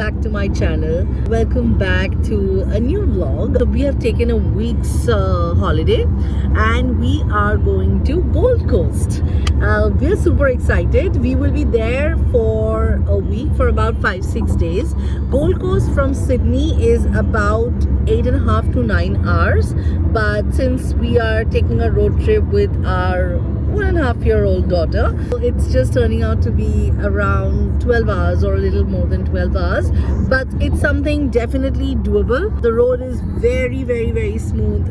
back to my channel. Welcome back to a new vlog. So we have taken a week's holiday and we are going to Gold Coast. We're super excited. We will be there for a week, for about 5-6 days. Gold Coast from Sydney is about 8.5 to 9 hours, but since we are taking a road trip with our 1.5-year-old daughter, it's just turning out to be around 12 hours or a little more than 12 hours, but it's something definitely doable. The road is very smooth.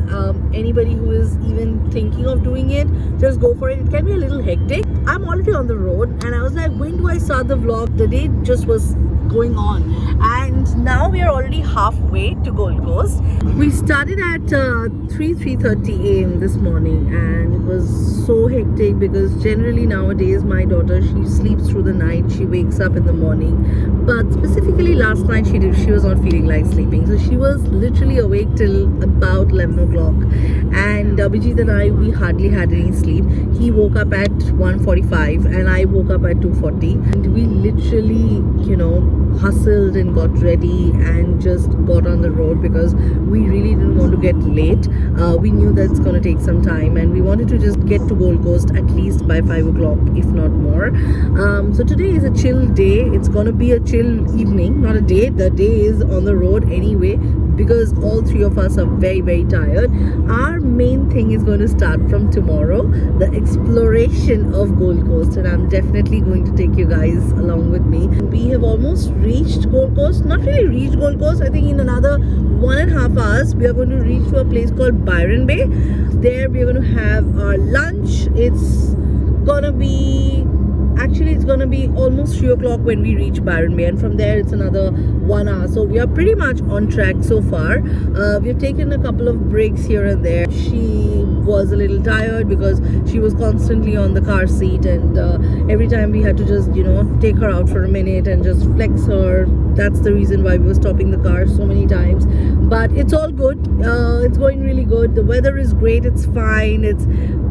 Anybody who is even thinking of doing it, just go for it. It can be a little hectic. I'm already on the road and I was like, when do I start the vlog? The day just was going on and now we are already halfway to Gold Coast. We started at 3:30 a.m. this morning and it was so hectic because generally nowadays my daughter, she sleeps through the night, she wakes up in the morning, but specifically last night she was not feeling like sleeping, so she was literally awake till about 11 o'clock and Abhijit and I, we hardly had any sleep. He woke up at 1:45 and I woke up at 2:40 and we literally, hustled and got ready and just got on the road because we really didn't want to get late. We knew that it's going to take some time and we wanted to just get to Gold Coast at least by 5 o'clock, if not more. So today is a chill day. It's going to be a chill evening, not a day. The day is on the road anyway because all three of us are very tired. Our main thing is going to start from tomorrow, the exploration of Gold Coast, and I'm definitely going to take you guys along with me. We have almost reached Gold Coast. Not really reached Gold Coast. I think in another 1.5 hours we are going to reach to a place called Byron Bay. There we are going to have our lunch. It's gonna be almost 3 o'clock when we reach Byron Bay, and from there it's another 1 hour, so we are pretty much on track so far. We've taken a couple of breaks here and there. She was a little tired because she was constantly on the car seat and every time we had to just take her out for a minute and just flex her. That's the reason why we were stopping the car so many times, but it's all good. It's going really good. The weather is great. It's fine. It's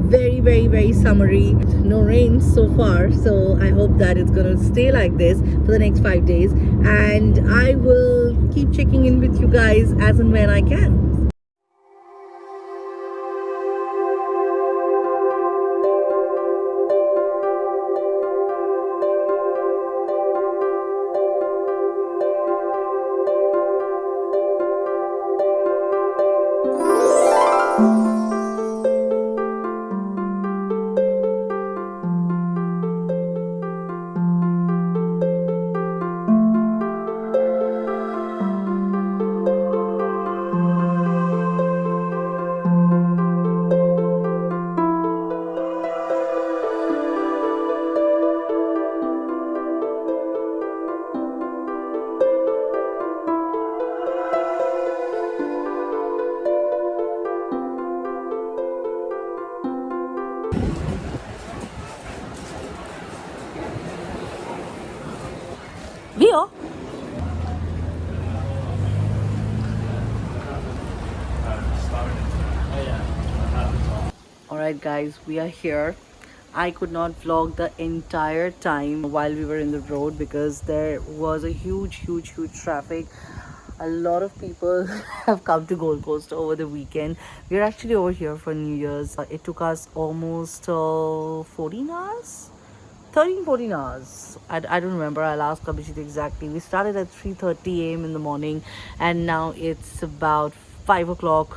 very summery. No rain so far, so I hope that it's gonna stay like this for the next 5 days, and I will keep checking in with you guys as and when I can. Vio. Alright guys, we are here. I could not vlog the entire time while we were in the road because there was a huge traffic. A lot of people have come to Gold Coast over the weekend. We're actually over here for New Year's. It took us almost 14 hours? 13-14 hours. I don't remember. I'll ask Abhijit exactly. We started at 3:30 a.m. in the morning and now it's about 5 o'clock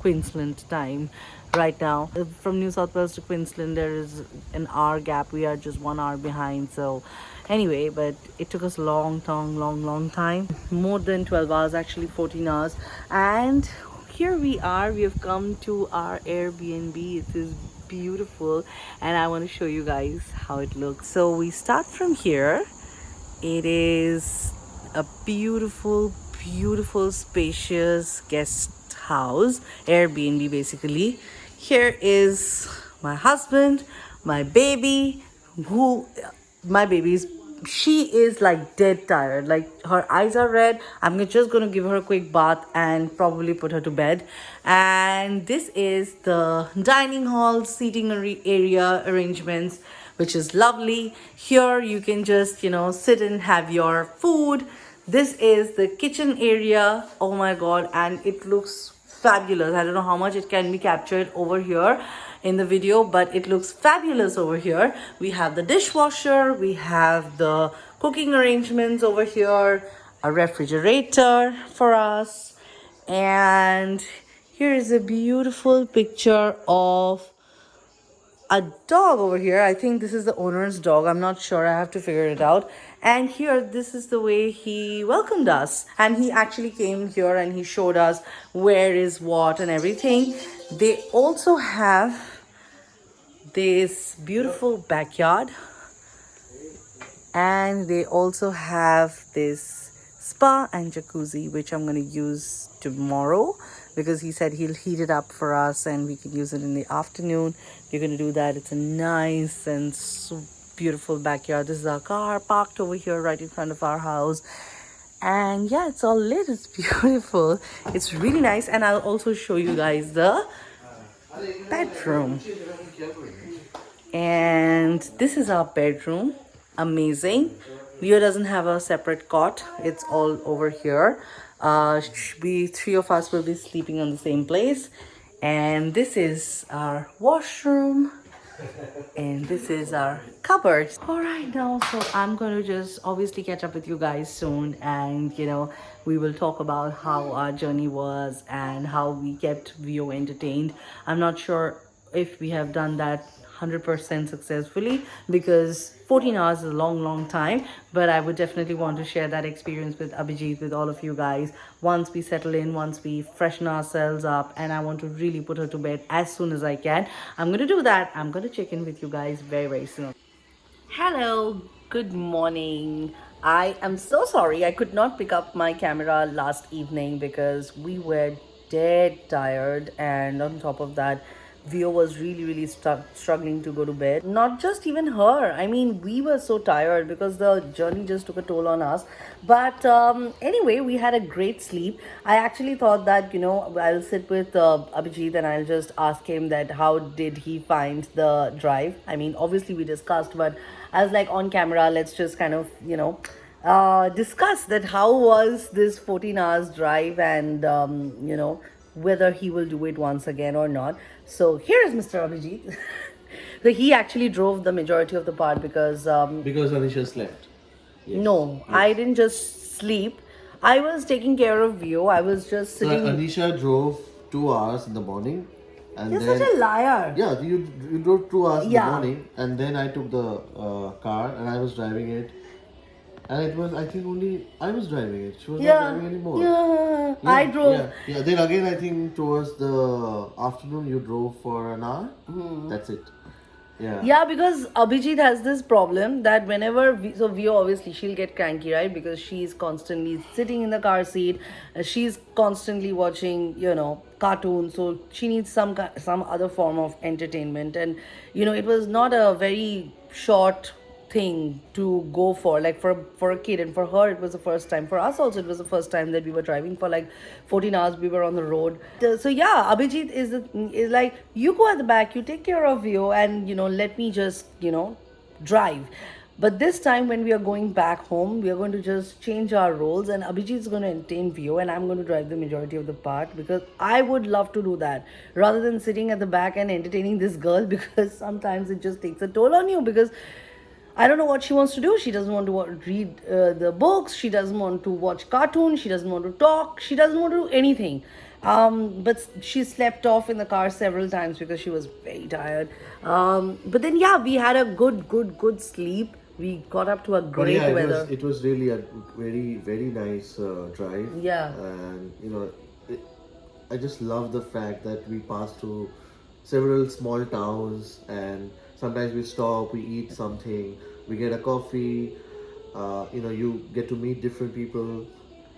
Queensland time right now. From New South Wales to Queensland there is an hour gap. We are just 1 hour behind, so anyway, but it took us a long time, more than 12 hours, actually 14 hours, and here we are. We have come to our Airbnb. It is beautiful and I want to show you guys how it looks. So we start from here. It is a beautiful spacious guest house, Airbnb basically. Here is my husband, my baby, she is like dead tired, like her eyes are red. I'm just gonna give her a quick bath and probably put her to bed. And this is the dining hall seating area arrangements, which is lovely. Here you can just sit and have your food. This is the kitchen area. Oh my god, and it looks fabulous. I don't know how much it can be captured over here in the video, but it looks fabulous over here. We have the dishwasher, we have the cooking arrangements over here, a refrigerator for us, and here is a beautiful picture of a dog over here. I think this is the owner's dog. I'm not sure. I have to figure it out. And here, this is the way he welcomed us. And he actually came here and he showed us where is what and everything. They also have this beautiful backyard. And they also have this spa and jacuzzi, which I'm going to use tomorrow because he said he'll heat it up for us and we can use it in the afternoon. We're going to do that. It's a nice and so beautiful backyard. This is our car parked over here right in front of our house. And yeah, it's all lit. It's beautiful. It's really nice. And I'll also show you guys the bedroom. And this is our bedroom. Amazing. Leo doesn't have a separate cot. It's all over here. We three of us will be sleeping on the same place. And this is our washroom. And this is our cupboard. All right, now, so I'm going to just obviously catch up with you guys soon. And, you know, we will talk about how our journey was and how we kept Vio entertained. I'm not sure if we have done that 100% successfully because 14 hours is a long time, but I would definitely want to share that experience with Abhijit, with all of you guys, once we settle in, once we freshen ourselves up, and I want to really put her to bed as soon as I can. I'm going to do that. I'm going to check in with you guys very soon. Hello, good morning. I am so sorry I could not pick up my camera last evening because we were dead tired, and on top of that Vio was really struggling to go to bed. Not just even her. I mean, we were so tired because the journey just took a toll on us. But anyway, we had a great sleep. I actually thought that, you know, I'll sit with Abhijit and I'll just ask him that how did he find the drive. I mean, obviously we discussed, but I was like, on camera, let's just kind of, you know, discuss that how was this 14 hours drive and, you know, whether he will do it once again or not. So here is Mr. Abhijit. So he actually drove the majority of the part because Anisha slept. Yes. No, yes. I didn't just sleep. I was taking care of Vio. I was just sitting. So Anisha drove 2 hours in the morning. And You're such a liar. Yeah, you drove 2 hours in the morning, and then I took the car and I was driving it. And it was, I think, only I was driving it. She was not driving anymore. Yeah, I drove. Yeah. Then again, I think towards the afternoon, you drove for an hour. That's it. Yeah, because Abhijit has this problem that whenever Vio obviously she'll get cranky, right? Because she's constantly sitting in the car seat, she's constantly watching, you know, cartoons, so she needs some other form of entertainment. And you know, it was not a very short thing to go for, like for a kid, and for her it was the first time. For us also it was the first time that we were driving for like 14 hours. We were on the road. So yeah, Abhijit is like, you go at the back, you take care of Vio, and you know, let me just, you know, drive. But this time when we are going back home, we are going to just change our roles, and Abhijit is going to entertain Vio and I'm going to drive the majority of the part, because I would love to do that rather than sitting at the back and entertaining this girl, because sometimes it just takes a toll on you, because I don't know what she wants to do. She doesn't want to read the books. She doesn't want to watch cartoons. She doesn't want to talk. She doesn't want to do anything. But she slept off in the car several times because she was very tired. But then, yeah, we had a good sleep. We got up to a great weather. It was really a very nice drive. Yeah. And, you know, I just love the fact that we passed through several small towns, and sometimes we stop, we eat something, we get a coffee, you know, you get to meet different people,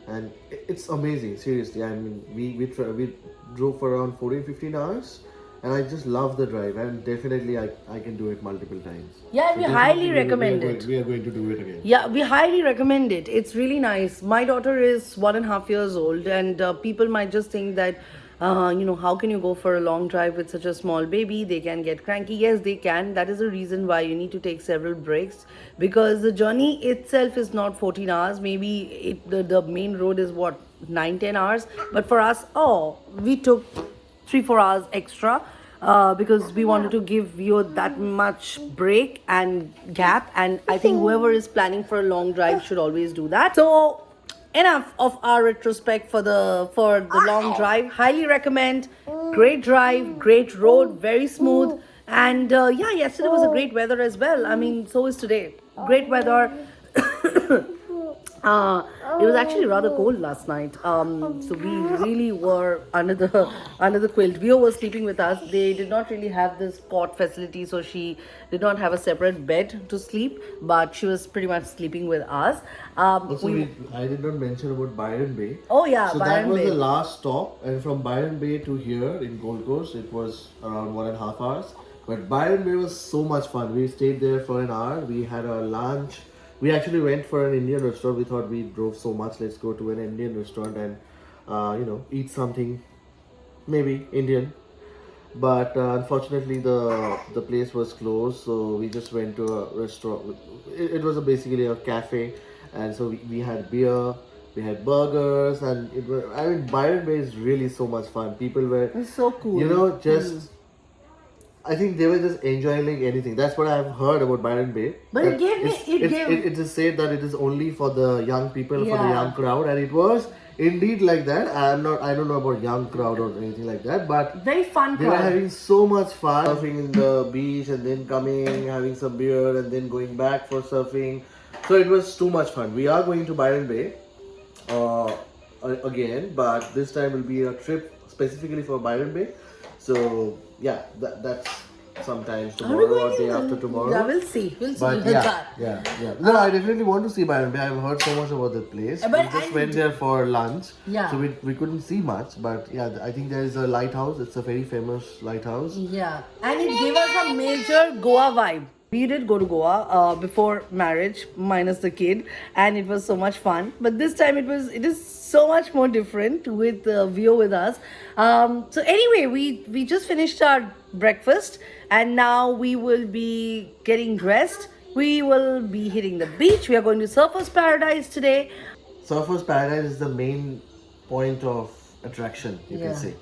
and it's amazing, seriously. I mean, we drove for around 14-15 hours, and I just love the drive, and definitely I can do it multiple times. Yeah, we highly recommend it. We are going to do it again. Yeah, we highly recommend it. It's really nice. My daughter is 1.5 years old, and people might just think that how can you go for a long drive with such a small baby? They can get cranky. Yes, they can. That is the reason why you need to take several breaks, because the journey itself is not 14 hours. Maybe the main road is what, 9-10 hours. But for us, we took 3-4 hours extra, because we wanted to give you that much break and gap. And I think whoever is planning for a long drive should always do that. So enough of our retrospect for the long drive. Highly recommend. Great drive, great road, very smooth. And yesterday was a great weather as well. I mean, so is today. Great weather. It was actually rather cold last night. So we really were under the quilt. Vio was sleeping with us. They did not really have this cot facility, so she did not have a separate bed to sleep, but she was pretty much sleeping with us. Also, I did not mention about Byron Bay. Oh yeah, so Byron that was Bay. the last stop, and from Byron Bay to here in Gold Coast, it was around 1.5 hours. But Byron Bay was so much fun. We stayed there for an hour. We had our lunch. We actually went for an Indian restaurant. We thought we drove so much, let's go to an Indian restaurant and eat something, maybe Indian. But unfortunately, the place was closed, so we just went to a restaurant. It was basically a cafe, and so we had beer, we had burgers, and Byron Bay is really so much fun. People were, It's so cool. I think they were just enjoying anything. That's what I've heard about Byron Bay. But it gave me, it is said that it is only for the young people, for the Yeah. young crowd, and it was indeed like that. I don't know about young crowd or anything like that, but very fun they were crowd. having so much fun surfing in the beach and then coming, having some beer and then going back for surfing. So it was too much fun. We are going to Byron Bay again, but this time will be a trip specifically for Byron Bay. So yeah, that's sometimes Are we tomorrow or going day in? after tomorrow. Yeah, we'll see. But yeah. No, I definitely want to see Byron Bay. I've heard so much about that place. But We just went there for lunch. Yeah. So we couldn't see much, but yeah, I think there is a lighthouse. It's a very famous lighthouse. Yeah, and it gave us a major Goa vibe. We did go to Goa before marriage, minus the kid, and it was so much fun. But this time it is so much more different with Vio with us. So anyway, we just finished our breakfast, and now we will be getting dressed. We will be hitting the beach. We are going to Surfers Paradise today. Surfers Paradise is the main point of attraction, you can Yeah. say.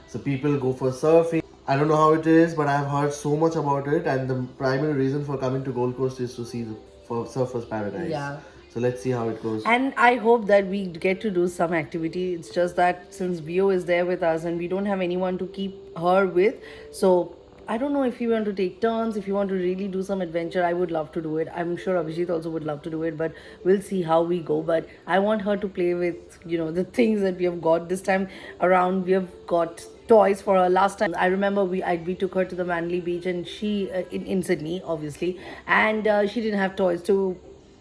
So people go for surfing. I don't know how it is, but I've heard so much about it, and the primary reason for coming to Gold Coast is to see for Surfers Paradise. Yeah. So let's see how it goes. And I hope that we get to do some activity. It's just that since Vio is there with us and we don't have anyone to keep her with, so I don't know if you want to take turns, if you want to really do some adventure. I would love to do it. I'm sure Abhijit also would love to do it, but we'll see how we go. But I want her to play with, the things that we have got. This time around, we have got toys for her. Last time I remember we took her to the Manly Beach, and she in Sydney obviously, and she didn't have toys to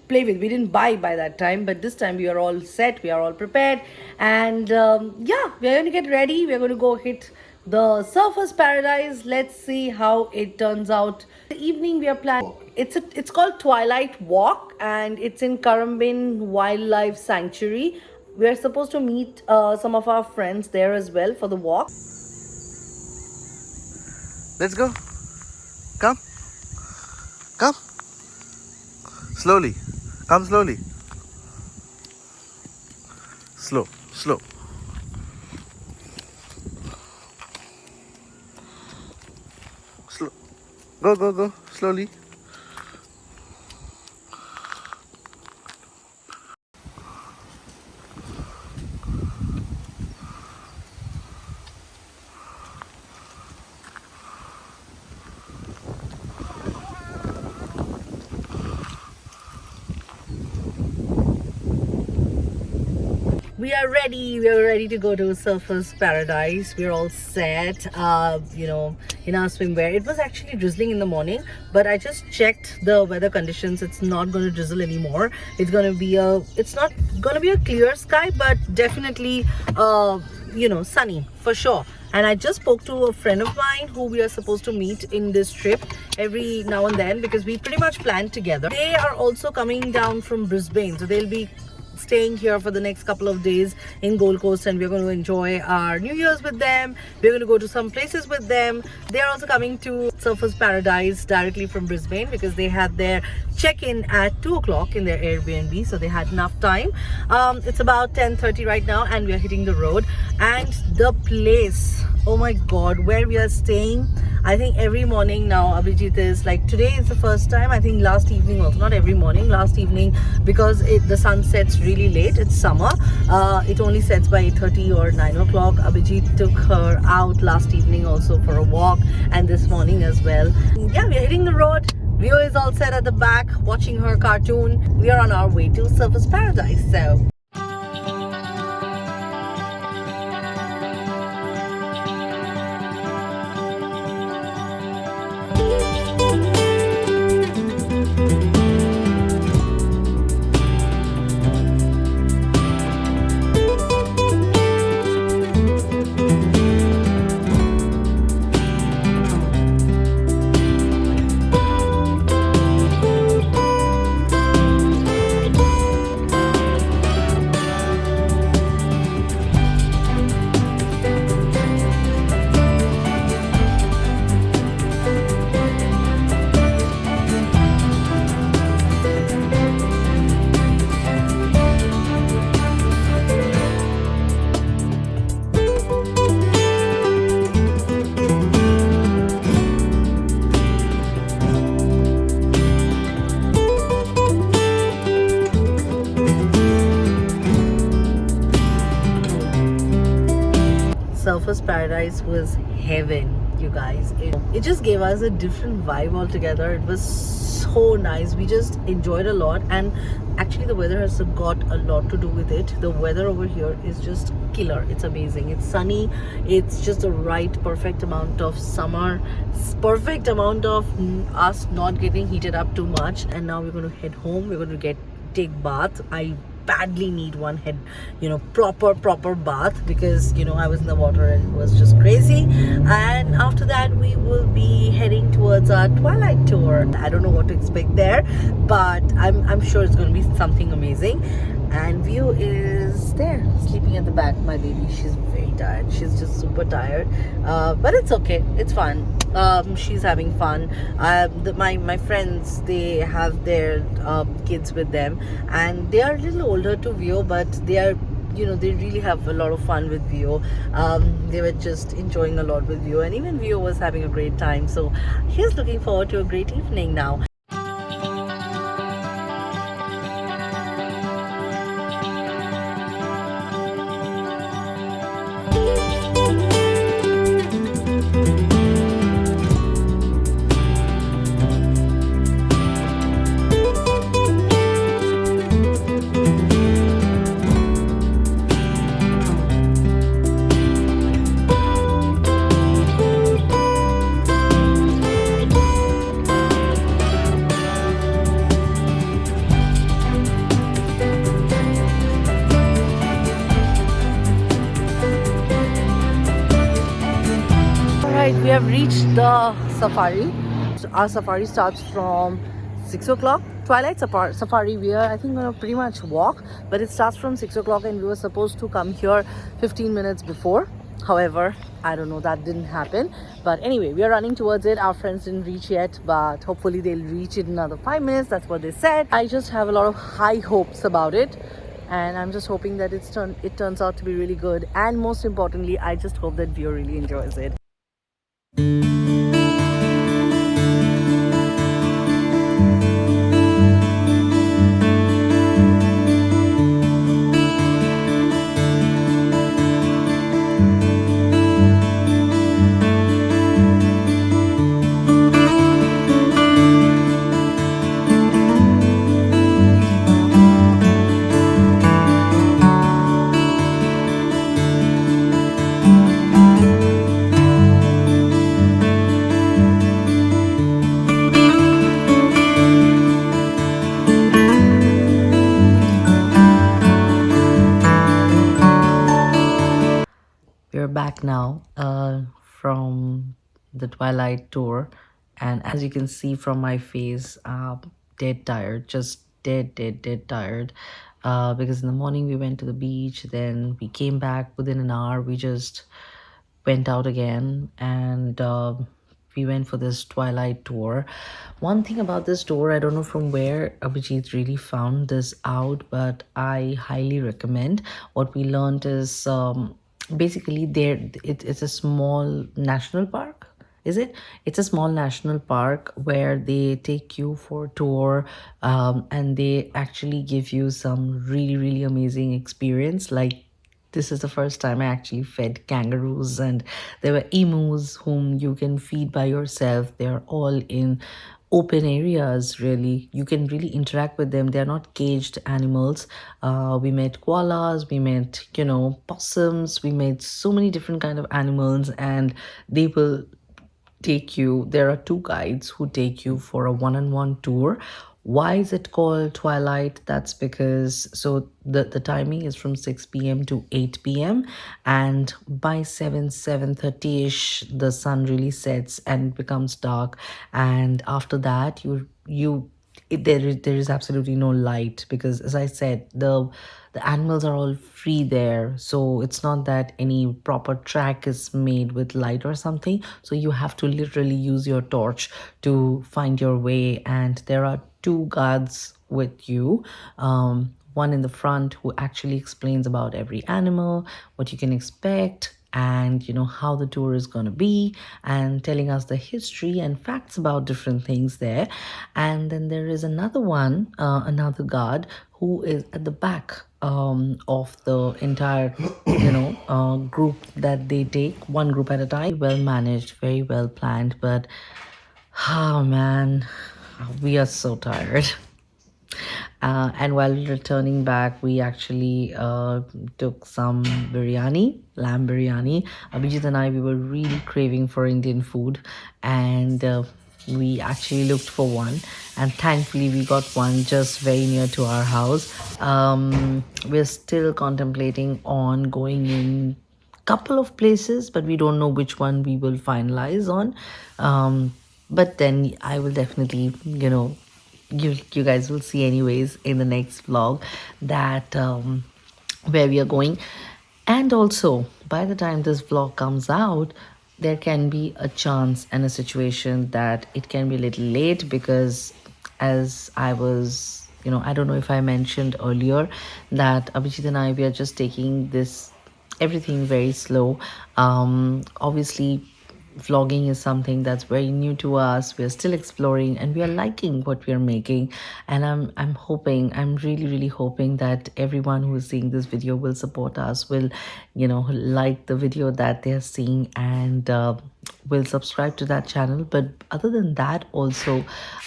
play with. We didn't buy by that time, but this time we are all set, we are all prepared, and we are going to get ready. We are going to go hit the Surfers Paradise. Let's see how it turns out. The evening we are planning, it's called Twilight Walk, and it's in Currumbin Wildlife Sanctuary. We are supposed to meet some of our friends there as well for the walk. Let's go. Come. Slowly. Come slowly. Slow. Slow. Go. Slowly. We are ready. We are ready to go to Surfers Paradise. We're all set, in our swimwear. It was actually drizzling in the morning, but I just checked the weather conditions. It's not going to drizzle anymore. It's not going to be a clear sky, but definitely, sunny for sure. And I just spoke to a friend of mine who we are supposed to meet in this trip every now and then, because we pretty much planned together. They are also coming down from Brisbane, so they'll be staying here for the next couple of days in Gold Coast, and we're going to enjoy our New Year's with them. We're going to go to some places with them. They're also coming to Surfers Paradise directly from Brisbane because they had their check-in at 2 o'clock in their Airbnb, so they had enough time. It's about 10:30 right now, and we are hitting the road. And the place, oh my god, where we are staying, I think every morning now Abhijit is like, today is the first time, I think last evening also, not every morning, last evening, because the sun sets really late, it's summer, it only sets by 8:30 or 9 o'clock. Abhijit took her out last evening also for a walk, and this morning as well. Yeah, we're hitting the road. Vio is all set at the back watching her cartoon. We are on our way to Surfers Paradise. So Surfers Paradise was heaven, you guys. It just gave us a different vibe altogether. It was so nice. We just enjoyed a lot, and actually the weather has got a lot to do with it. The weather over here is just killer. It's amazing. It's sunny. It's just the right perfect amount of summer, perfect amount of us not getting heated up too much. And now we're going to head home. We're going to take bath. I badly need one head, proper bath, because I was in the water and it was just crazy. And after that we will be heading towards our Twilight tour. I don't know what to expect there, but I'm sure it's going to be something amazing. And View is there sleeping at the back, my baby. She's very tired. She's just super tired, but it's okay, it's fun. She's having fun. My friends, they have their kids with them, and they are a little older to Vio, but they are, they really have a lot of fun with Vio. They were just enjoying a lot with Vio, and even Vio was having a great time. So he's looking forward to a great evening now. We have reached the safari. Our safari starts from 6 o'clock. Twilight safari, we are, I think, going to pretty much walk, but it starts from 6 o'clock, and we were supposed to come here 15 minutes before. However, I don't know, that didn't happen. But anyway, we are running towards it. Our friends didn't reach yet, but hopefully they'll reach in another 5 minutes. That's what they said. I just have a lot of high hopes about it, and I'm just hoping that it turns out to be really good. And most importantly, I just hope that Vio really enjoys it. We're back now from the Twilight tour, and as you can see from my face, dead tired, just dead tired. because in the morning we went to the beach, then we came back within an hour. We just went out again, and we went for this Twilight tour. One thing about this tour, I don't know from where Abhijit really found this out, but I highly recommend. What we learned is basically it's a small national park. Is it? It's a small national park where they take you for a tour, and they actually give you some really, really amazing experience. Like, this is the first time I actually fed kangaroos, and there were emus whom you can feed by yourself. They're all in open areas, really. You can really interact with them. They're not caged animals. We met koalas, we met, possums, we met so many different kind of animals, and they will take you. There are two guides who take you for a one-on-one tour. Why is it called Twilight? That's because the timing is from 6 p.m. to 8 p.m. and by 7:30ish the sun really sets and becomes dark, and after that there is absolutely no light, because as I said, the animals are all free there, so it's not that any proper track is made with light or something, so you have to literally use your torch to find your way. And there are two guards with you, one in the front who actually explains about every animal, what you can expect, and how the tour is going to be, and telling us the history and facts about different things there. And then there is another one, another guard who is at the back of the entire group that they take, one group at a time. Well managed, very well planned, but oh man, we are so tired. And while returning back, we actually took some biryani, lamb biryani. Abhijit and I, we were really craving for Indian food, and we actually looked for one, and thankfully we got one just very near to our house. We're still contemplating on going in couple of places, but we don't know which one we will finalize on. But then I will definitely, you guys will see anyways in the next vlog that where we are going. And also, by the time this vlog comes out, there can be a chance and a situation that it can be a little late, because as I was, I don't know if I mentioned earlier that Abhijit and I, we are just taking this everything very slow. Obviously, vlogging is something that's very new to us. We're still exploring, and we are liking what we're making. And I'm hoping, I'm really, really hoping that everyone who is seeing this video will support us, will like the video that they're seeing, and will subscribe to that channel. But other than that, also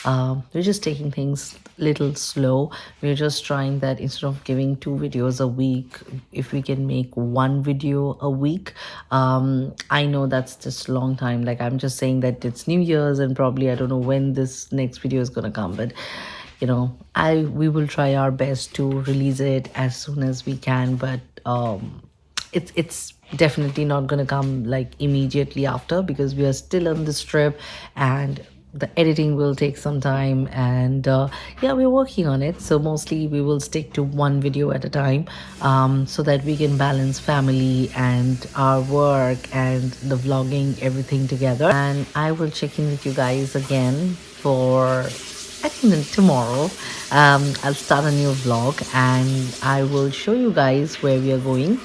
we're just taking things little slow. We're just trying that instead of giving 2 videos a week, if we can make 1 video a week. I know that's just a long time. Like, I'm just saying that it's New Year's, and probably I don't know when this next video is gonna come, but we will try our best to release it as soon as we can. But it's definitely not gonna come like immediately after, because we are still on this trip, and the editing will take some time, and yeah, we're working on it. So mostly we will stick to 1 video at a time, so that we can balance family and our work and the vlogging, everything together. And I will check in with you guys again for, I think, then tomorrow. I'll start a new vlog, and I will show you guys where we are going.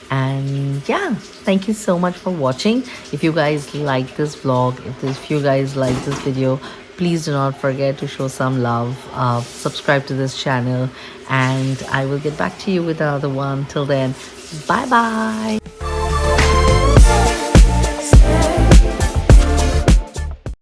And yeah, thank you so much for watching. If you guys like this vlog, if you guys like this video, please do not forget to show some love, subscribe to this channel, and I will get back to you with another one. Till then, bye bye.